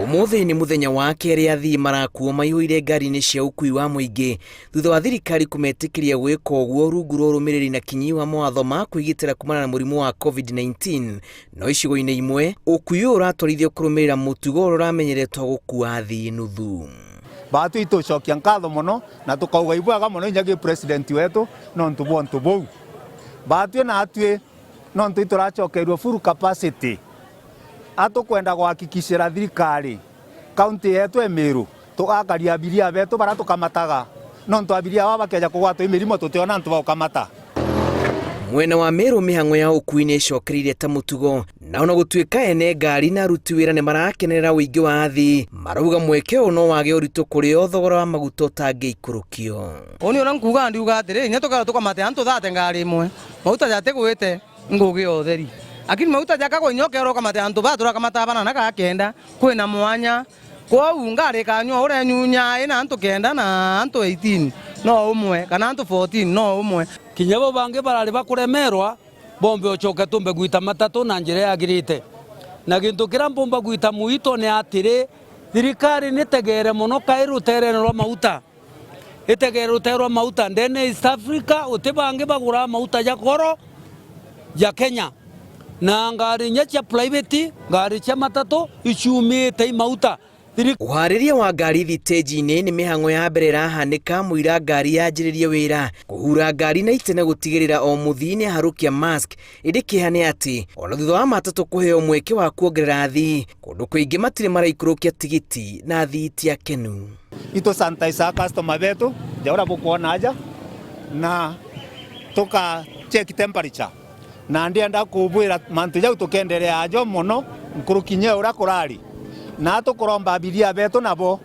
Umuthi ni muthenya wa keri athii marakuo maihũire ngari-inĩ cia ũkui wa mũingĩ thutha wa thirikari kũmetĩkĩria gwĩka ũguo rungu rwa ũrũmĩrĩri na kinyi wa mawatho ma kwĩgitĩra kumana na mũrimũ wa COVID-19. No icigo-inĩ imwe ũkui ũyũ ũratwarithio kũrũmĩrĩra mũtugo ũrĩa ũramenyeretwo gũkua athii nuthu. Batu itucokia ngatho muno na tukauga ibwaga muno nyagi president wetu no ntubontu bou batu na atue no ntituracokerwo full capacity atukwenda gwakikishira thirikari kaunti yetu Emiru tugakaria abiria betu bara tukamataga no ntu abiria wa bakeja kugwatwo imirimo tutiona ntu baukamata. Mwena wa Meru mĩhang'o ya ũkui nĩ ĩcokereire ta mũtugo na ona gũtuĩka ene ngari na aruti wĩra nĩ marakenerera ũingĩ wa athii marauga mweke ũyũ no wage ũritũ kũrĩ o thogora wa maguta ũtangĩikũrũkio. Oni ona nkuga ndiuga atĩrĩ nya tukara tukamate antu thate ngari imwe maguta jate gwĩte ngugi otheri akini maguta jakagwo inyokero kamate antu batura kamata bana na kakenda kwĩna mwanya kwa ngari kanywa ure nyunya ina antu kenda na antu 18 no umwe kana antu 14 no umwe kinyabo bange barari bakuremerwa bombe ochoke tumbe gwita matatu na njire yagirite na gintu kira mbomba gwita muito ne atire thirikari nitegere muno kairutere rwa mauta itegere ruterwa mauta ndene East Africa utibange bagura mauta ya koro ya Kenya na ngari nyacha private ngari cha matatu ichumite mauta. Ũharĩria wa ngari thitĩnji-inĩ nĩ mĩhang'o ya mbere ĩrahanĩka mũira ngari yanjĩrĩrie wĩra kũhura ngari na itene gũtigĩrĩra o mũthii nĩ aharũkia mask. Ĩndĩ kĩeha nĩ atĩ ona thutha wa matatũ kũheo mweke wa kuongerera athii kũndũ kũingĩ matirĩ maraikũrũkia tigiti na athii ti akenu. Ito sanitize customer betu jaura bukuona aja na tuka check temperature na ndienda kubwira mantu jau tukenderea ajo muno nkurukinye ura kurari na tukuromba abiria betu nabo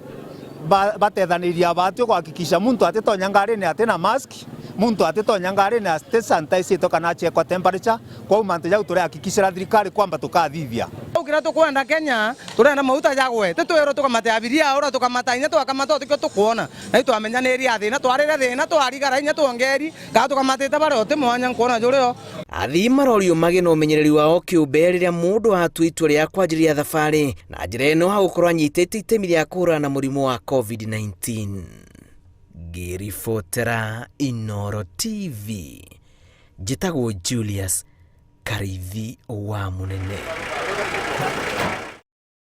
batethaniria batu gwakikisha muntu atitonya ngari-inĩ atena mask muntu atitonya ngari-inĩ ate sanitize ito kana check temperature kwa mantu jau turehakikishira thirikari kwamba tukathithia ukira tukwenda Kenya turenda maguta jagwe twero tukamate abiria ora tukamata inya twakamata tukio tukuona na itwamenyanĩria thina twarĩre thina twarigara inya tuongeri ga tukamatĩte bare ote mwanya nkuona jurio. Athii marorio mage na ũmenyereri wao kĩũmbe rĩrĩa mũndũ atua itua rĩa kwanjĩrĩria thabarĩ na njĩra ĩno hagũkorwo anyitĩte itemi rĩa kũhũrana na mũrimũ wa COVID-19. Ngĩribotera Inooro TV njĩtagwo Julius Karithi wa Munene.